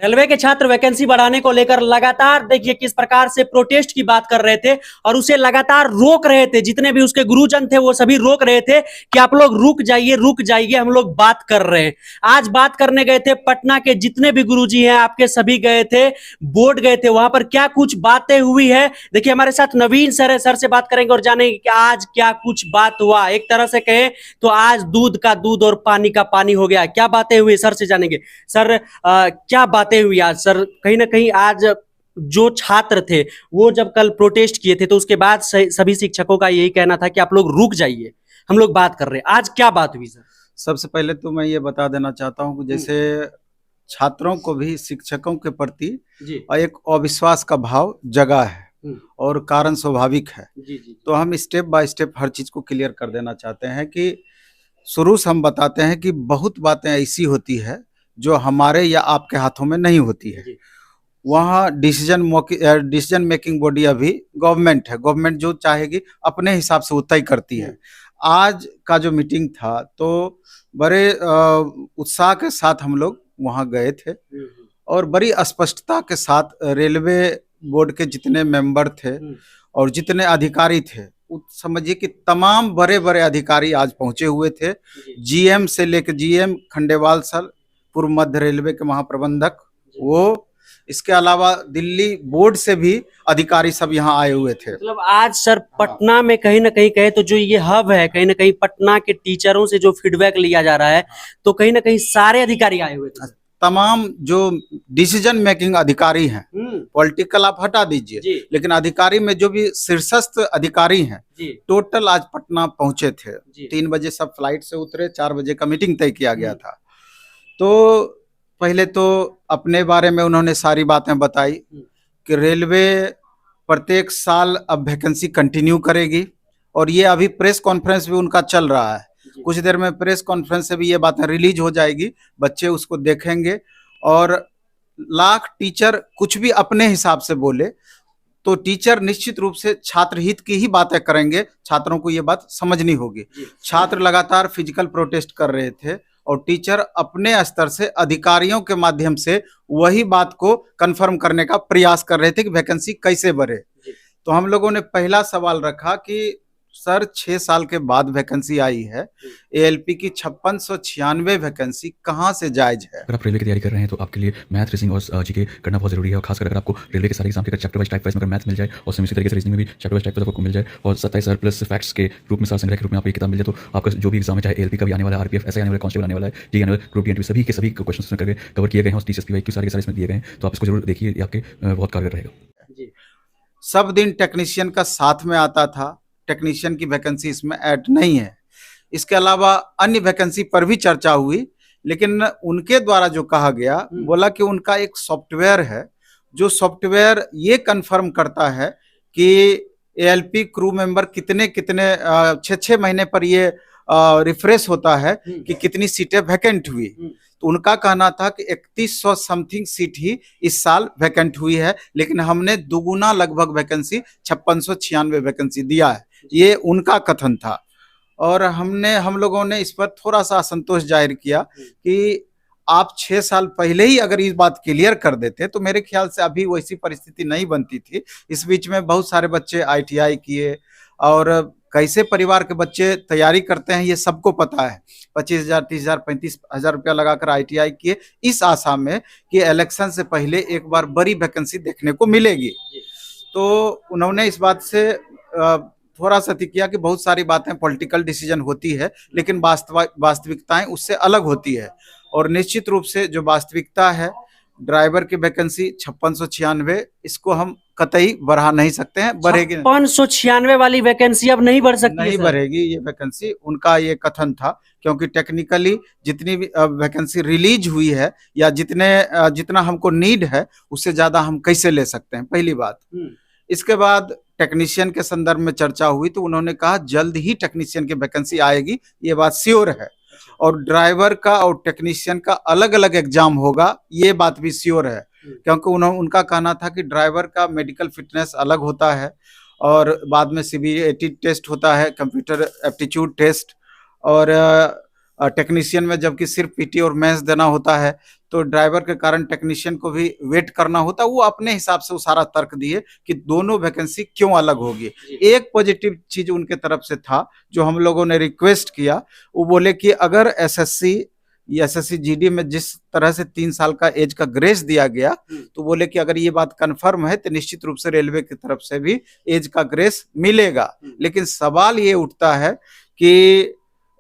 Railway के छात्र vacancy बढ़ाने को लेकर लगातार देखिए किस प्रकार से प्रोटेस्ट की बात कर रहे थे और उसे लगातार रोक रहे थे। जितने भी उसके गुरुजन थे वो सभी रोक रहे थे कि आप लोग रुक जाइए, हम लोग बात कर रहे हैं। आज बात करने गए थे पटना के जितने भी गुरुजी हैं आपके, सभी गए थे, बोर्ड गए थे। वहां पर क्या कुछ बातें हुई है देखिए, हमारे साथ नवीन सर है, सर से बात करेंगे और जानेंगे कि आज क्या कुछ बात हुआ। एक तरह से कहें तो आज दूध का दूध और पानी का पानी हो गया। क्या बातें हुई सर से जानेंगे। सर क्या बातें हुई आज सर? कहीं ना कहीं आज जो छात्र थे वो जब कल प्रोटेस्ट किए थे तो उसके बाद सभी शिक्षकों का यही कहना था कि आप लोग रुक जाइए, हम लोग बात कर रहे हैं। आज क्या बात हुई सर? सबसे पहले तो मैं ये बता देना चाहता हूँ कि जैसे छात्रों को भी शिक्षकों के प्रति एक अविश्वास का भाव जगा है और कारण स्वाभाविक है। तो हम स्टेप बाय स्टेप हर चीज को क्लियर कर देना चाहते हैं कि शुरू से हम बताते हैं कि बहुत बातें ऐसी होती है जो हमारे या आपके हाथों में नहीं होती है। वहाँ डिसीजन मेकिंग बॉडी अभी गवर्नमेंट है। गवर्नमेंट जो चाहेगी अपने हिसाब से वो तय करती है। आज का जो मीटिंग था तो बड़े उत्साह के साथ हम लोग वहाँ गए थे और बड़ी स्पष्टता के साथ रेलवे बोर्ड के जितने मेंबर थे और जितने अधिकारी थे, समझिए कि तमाम बड़े बड़े अधिकारी आज पहुंचे हुए थे। जीएम से लेकर जीएम खंडेवाल सर, पूर्व मध्य रेलवे के महाप्रबंधक, वो इसके अलावा दिल्ली बोर्ड से भी अधिकारी सब यहाँ आए हुए थे। मतलब आज सर पटना में कहीं ना कहीं कहे तो जो ये हब है, कहीं ना कहीं पटना के टीचरों से जो फीडबैक लिया जा रहा है तो कहीं ना कहीं सारे अधिकारी आए हुए थे। तमाम जो डिसीजन मेकिंग अधिकारी हैं, पॉलिटिकल आप हटा दीजिए, लेकिन अधिकारी में जो भी शीर्षस्थ अधिकारी हैं टोटल आज पटना पहुंचे थे। 3 बजे सब फ्लाइट से उतरे, 4 बजे का मीटिंग तय किया गया था। तो पहले तो अपने बारे में उन्होंने सारी बातें बताई कि रेलवे प्रत्येक साल अब वैकेंसी कंटिन्यू करेगी और ये अभी प्रेस कॉन्फ्रेंस भी उनका चल रहा है। कुछ देर में प्रेस कॉन्फ्रेंस से भी ये बातें रिलीज हो जाएगी, बच्चे उसको देखेंगे और लाख टीचर कुछ भी अपने हिसाब से बोले तो टीचर निश्चित रूप से छात्र हित की ही बातें करेंगे। छात्रों को ये बात समझनी होगी। छात्र लगातार फिजिकल प्रोटेस्ट कर रहे थे और टीचर अपने स्तर से अधिकारियों के माध्यम से वही बात को कंफर्म करने का प्रयास कर रहे थे कि वैकेंसी कैसे बढ़े। तो हम लोगों ने पहला सवाल रखा कि सर 6 साल के बाद वैकेंसी आई है, एएलपी की 5696 वैकेंसी कहाँ से जायज है? अगर आप रेलवे की तैयारी कर रहे हैं तो आपके लिए मैथ, रीजनिंग और जीके करना बहुत जरूरी है। और खासकर अगर आपको रेलवे के सारे एग्जाम के चैप्टर वाइज टाइप वाइज में अगर मैथ मिल जाए और इसी तरीके से रीजनिंग में भी चैप्टर वाइज टाइप वाइज आपको मिल जाए और 27 प्लस फैक्ट्स के रूप में, सार संग्रह के रूप में आपको एक किताब मिल जाए तो आपका जो भी एग्जाम है, चाहे एएलपी का भी आने वाला है, आरपीएफ ऐसे आने वाला, कांस्टेबल आने वाला है, जी आने वाला, ग्रुप डी, सभी के सभी क्वेश्चन करके कवर किए गए हैं और 30 SPY सारे के सारे इसमें दिए गए हैं। तो आप इसको जरूर देखिए, ये आपके बहुत कारगर रहेगा। सब दिन टेक्नीशियन का साथ में आता था, टेक्नीशियन की वैकेंसी इसमें ऐड नहीं है। इसके अलावा अन्य वैकेंसी पर भी चर्चा हुई, लेकिन उनके द्वारा जो कहा गया, बोला कि उनका एक सॉफ्टवेयर है जो सॉफ्टवेयर ये कंफर्म करता है कि एएलपी क्रू मेंबर कितने 6 महीने पर ये रिफ्रेश होता है कि कितनी सीटें वैकेंट हुई। तो उनका कहना था कि 3100 समथिंग सीट ही इस साल वैकेंट हुई है, लेकिन हमने दुगुना लगभग वैकेंसी 5696 वैकेंसी दिया है, ये उनका कथन था। और हम लोगों ने इस पर थोड़ा सा असंतोष जाहिर किया कि आप 6 साल पहले ही अगर इस बात क्लियर कर देते तो मेरे ख्याल से अभी वैसी परिस्थिति नहीं बनती थी। इस बीच में बहुत सारे बच्चे आईटीआई किए और कैसे परिवार के बच्चे तैयारी करते हैं ये सबको पता है। 25,000, 30,000, 35,000 रुपया लगाकर आईटीआई किए इस आशा में कि इलेक्शन से पहले एक बार बड़ी वैकेंसी देखने को मिलेगी। तो उन्होंने इस बात से थोड़ा सा किया कि बहुत सारी बातें पॉलिटिकल डिसीजन होती है, लेकिन वास्तविकताएं उससे अलग होती है। और निश्चित रूप से जो वास्तविकता है, ड्राइवर की वैकेंसी 5696, इसको हम कतई बढ़ा नहीं सकते हैं, बढ़ेगी 5696 वाली वैकेंसी अब नहीं बढ़ सकती, नहीं बढ़ेगी ये वैकेंसी। उनका ये कथन था क्योंकि टेक्निकली जितनी भी वैकेंसी रिलीज हुई है या जितना हमको नीड है उससे ज्यादा हम कैसे ले सकते हैं, पहली बात। इसके बाद टेक्नीशियन के संदर्भ में चर्चा हुई तो उन्होंने कहा जल्द ही टेक्नीशियन की वैकेंसी आएगी, ये बात श्योर है। और ड्राइवर का और टेक्नीशियन का अलग अलग एग्जाम होगा, ये बात भी श्योर है, क्योंकि उनका कहना था कि ड्राइवर का मेडिकल फिटनेस अलग होता है और बाद में सीबीएटी टेस्ट होता है, कंप्यूटर एप्टीट्यूड टेस्ट, और टेक्नीशियन में जबकि सिर्फ पीटी और मेंस देना होता है, तो ड्राइवर के कारण टेक्नीशियन को भी वेट करना होता है। वो अपने हिसाब से वो सारा तर्क दिए कि दोनों वैकेंसी क्यों अलग होगी। एक पॉजिटिव चीज उनके तरफ से था जो हम लोगों ने रिक्वेस्ट किया, वो बोले कि अगर एसएससी या एसएससी जीडी में जिस तरह से 3 साल का एज का ग्रेस दिया गया, तो बोले कि अगर ये बात कंफर्म है तो निश्चित रूप से रेलवे की तरफ से भी एज का ग्रेस मिलेगा। लेकिन सवाल ये उठता है कि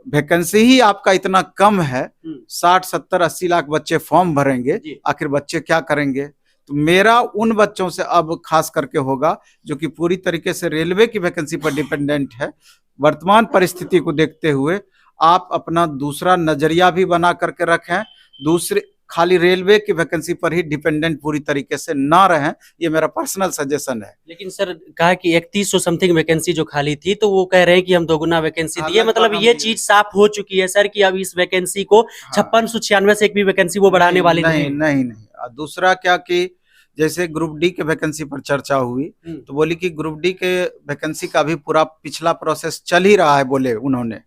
वैकेंसी ही आपका इतना कम है, 60 70 80 लाख बच्चे फॉर्म भरेंगे, आखिर बच्चे क्या करेंगे? तो मेरा उन बच्चों से अब खास करके होगा जो कि पूरी तरीके से रेलवे की वैकेंसी पर डिपेंडेंट है। वर्तमान परिस्थिति को देखते हुए आप अपना दूसरा नजरिया भी बना करके रखें, दूसरे खाली रेलवे की वैकेंसी पर ही डिपेंडेंट पूरी तरीके से ना रहें, ये मेरा पर्सनल सजेशन है। लेकिन सर कहा कि 3100 समथिंग वैकेंसी जो खाली थी, तो वो कह रहे हैं कि हम दोगुना वैकेंसी दिए, मतलब ये चीज साफ हो चुकी है सर कि अब इस वैकेंसी को 5696 से एक भी वैकेंसी वो बढ़ाने वाले नहीं। दूसरा क्या कि जैसे ग्रुप डी के वैकेंसी पर चर्चा हुई, तो बोली कि ग्रुप डी के वैकेंसी का भी पूरा पिछला प्रोसेस चल ही रहा है, बोले उन्होंने,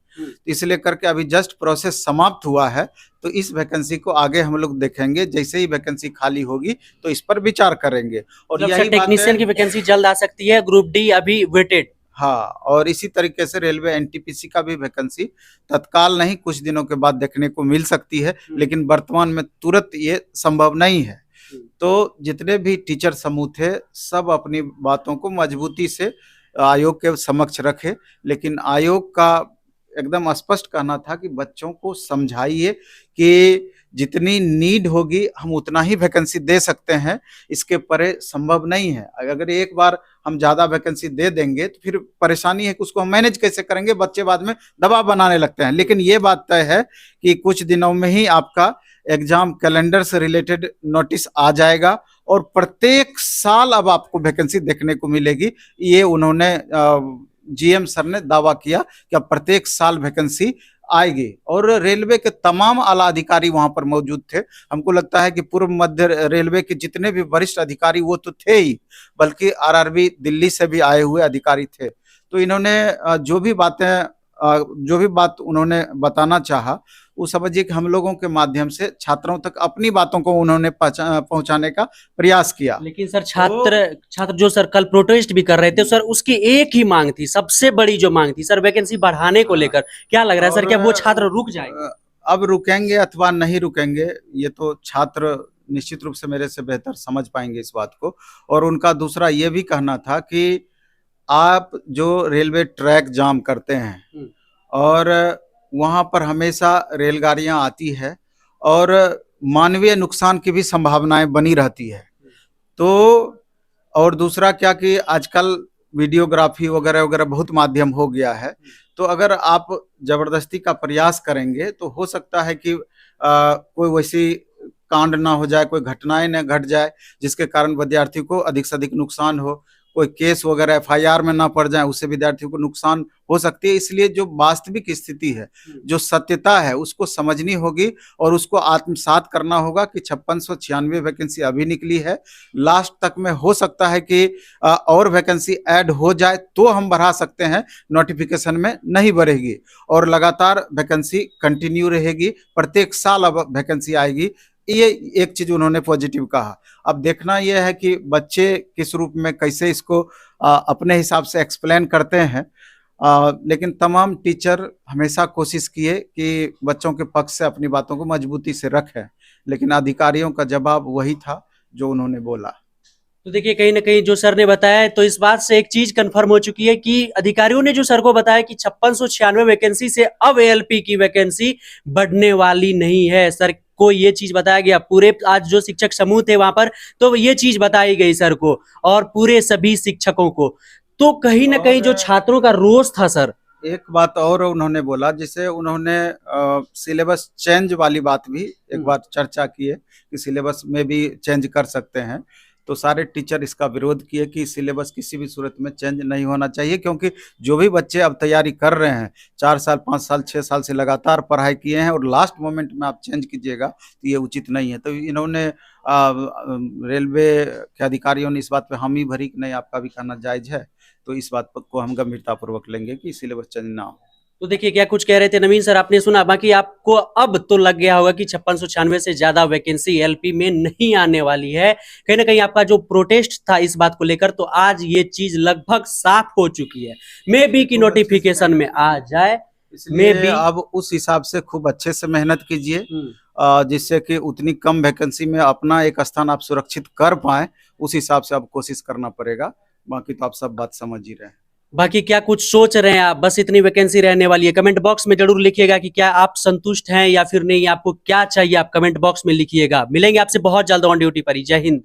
इसलिए करके अभी जस्ट प्रोसेस समाप्त हुआ है। तो इस वैकेंसी को आगे हम लोग देखेंगे, जैसे ही वैकेंसी खाली होगी तो इस पर विचार करेंगे। और यही टेक्नीशियन की वैकेंसी जल्द आ सकती है, ग्रुप डी अभी वेटेड। हाँ, और इसी तरीके से रेलवे एनटीपीसी का भी वैकेंसी तत्काल नहीं, कुछ दिनों के बाद देखने को मिल सकती है, लेकिन वर्तमान में तुरंत ये संभव नहीं है। तो जितने भी टीचर समूह थे सब अपनी बातों को मजबूती से आयोग के समक्ष रखे, लेकिन आयोग का एकदम स्पष्ट कहना था कि बच्चों को समझाइए कि जितनी नीड होगी हम उतना ही वैकेंसी दे सकते हैं, इसके परे संभव नहीं है। अगर एक बार हम ज्यादा वैकेंसी दे देंगे तो फिर परेशानी है कि उसको हम मैनेज कैसे करेंगे, बच्चे बाद में दबाव बनाने लगते हैं। लेकिन ये बात तय है कि कुछ दिनों में ही आपका एग्जाम कैलेंडर से रिलेटेड नोटिस आ जाएगा और प्रत्येक साल अब आपको वैकेंसी देखने को मिलेगी। ये उन्होंने जीएम सर ने दावा किया कि अब प्रत्येक साल वैकेंसी आएगी, और रेलवे के तमाम आला अधिकारी वहां पर मौजूद थे। हमको लगता है कि पूर्व मध्य रेलवे के जितने भी वरिष्ठ अधिकारी वो तो थे ही, बल्कि आरआरबी दिल्ली से भी आए हुए अधिकारी थे। तो इन्होंने जो भी बात उन्होंने बताना चाहा वो समझिए कि हम लोगों के माध्यम से छात्रों तक अपनी बातों को उन्होंने पहुंचाने का प्रयास किया। लेकिन सर छात्र जो सर कल प्रोटेस्ट भी कर रहे थे सर, उसकी एक ही मांग थी, सबसे बड़ी जो मांग थी सर वैकेंसी बढ़ाने को लेकर, क्या लग रहा है सर क्या वो छात्र रुक जाएंगे? अब रुकेंगे अथवा नहीं रुकेंगे ये तो छात्र निश्चित रूप से मेरे से बेहतर समझ पाएंगे इस बात को। और उनका दूसरा ये भी कहना था कि आप जो रेलवे ट्रैक जाम करते हैं और वहां पर हमेशा रेलगाड़ियां आती है और मानवीय नुकसान की भी संभावनाएं बनी रहती है। तो और दूसरा क्या कि आजकल वीडियोग्राफी वगैरह वगैरह बहुत माध्यम हो गया है, तो अगर आप जबरदस्ती का प्रयास करेंगे तो हो सकता है कि कोई वैसी कांड ना हो जाए, कोई घटनाएं न घट जाए जिसके कारण विद्यार्थी को अधिक से अधिक नुकसान हो, कोई केस वगैरह एफआईआर में ना पड़ जाए, उससे विद्यार्थियों को नुकसान हो सकती है। इसलिए जो वास्तविक स्थिति है, जो सत्यता है, उसको समझनी होगी और उसको आत्मसात करना होगा कि 5696 वैकेंसी अभी निकली है, लास्ट तक में हो सकता है कि और वैकेंसी ऐड हो जाए तो हम बढ़ा सकते हैं, नोटिफिकेशन में नहीं बढ़ेगी और लगातार वैकेंसी कंटिन्यू रहेगी, प्रत्येक साल अब वैकेंसी आएगी। ये एक चीज उन्होंने पॉजिटिव कहा। अब देखना यह है कि बच्चे किस रूप में कैसे इसको अपने हिसाब से एक्सप्लेन करते हैं, लेकिन तमाम टीचर हमेशा कोशिश किए कि बच्चों के पक्ष से अपनी बातों को मजबूती से रखें, लेकिन अधिकारियों का जवाब वही था जो उन्होंने बोला। तो देखिए कहीं ना कहीं जो सर ने बताया है, तो इस बात से एक चीज कंफर्म हो चुकी है कि अधिकारियों ने जो सर को बताया कि 5696 वैकेंसी से अब एएलपी की वैकेंसी बढ़ने वाली नहीं है। सर को ये चीज बताया गया, पूरे आज जो शिक्षक समूह थे वहां पर, तो ये चीज बताई गई सर को और पूरे सभी शिक्षकों को। तो कहीं ना कहीं जो छात्रों का रोष था सर, एक बात और उन्होंने बोला, जिसे उन्होंने सिलेबस चेंज वाली बात भी एक बार चर्चा की है कि सिलेबस में भी चेंज कर सकते हैं। तो सारे टीचर इसका विरोध किए कि सिलेबस किसी भी सूरत में चेंज नहीं होना चाहिए, क्योंकि जो भी बच्चे अब तैयारी कर रहे हैं 4 साल 5 साल 6 साल से लगातार पढ़ाई किए हैं और लास्ट मोमेंट में आप चेंज कीजिएगा तो ये उचित नहीं है। तो इन्होंने रेलवे के अधिकारियों ने इस बात पे हामी भरी कि नहीं, आपका भी कहना जायज है, तो इस बात को हम गंभीरतापूर्वक लेंगे कि सिलेबस चेंज ना हो। तो देखिए क्या कुछ कह रहे थे नवीन सर, आपने सुना। बाकी आपको अब तो लग गया होगा कि 5696 से ज्यादा वैकेंसी एलपी में नहीं आने वाली है। कहीं ना कहीं आपका जो प्रोटेस्ट था इस बात को लेकर, तो आज ये चीज लगभग साफ हो चुकी है। मे बी की नोटिफिकेशन में आ जाए, इसलिए अब उस हिसाब से खूब अच्छे से मेहनत कीजिए, जिससे कि उतनी कम वैकेंसी में अपना एक स्थान आप सुरक्षित कर पाए। उस हिसाब से आप कोशिश करना पड़ेगा। बाकी तो आप सब बात समझ ही रहे हैं। बाकी क्या कुछ सोच रहे हैं आप? बस इतनी वैकेंसी रहने वाली है? कमेंट बॉक्स में जरूर लिखिएगा कि क्या आप संतुष्ट हैं या फिर नहीं, आपको क्या चाहिए, आप कमेंट बॉक्स में लिखिएगा। मिलेंगे आपसे बहुत जल्द ऑन ड्यूटी पर ही। जय हिंद।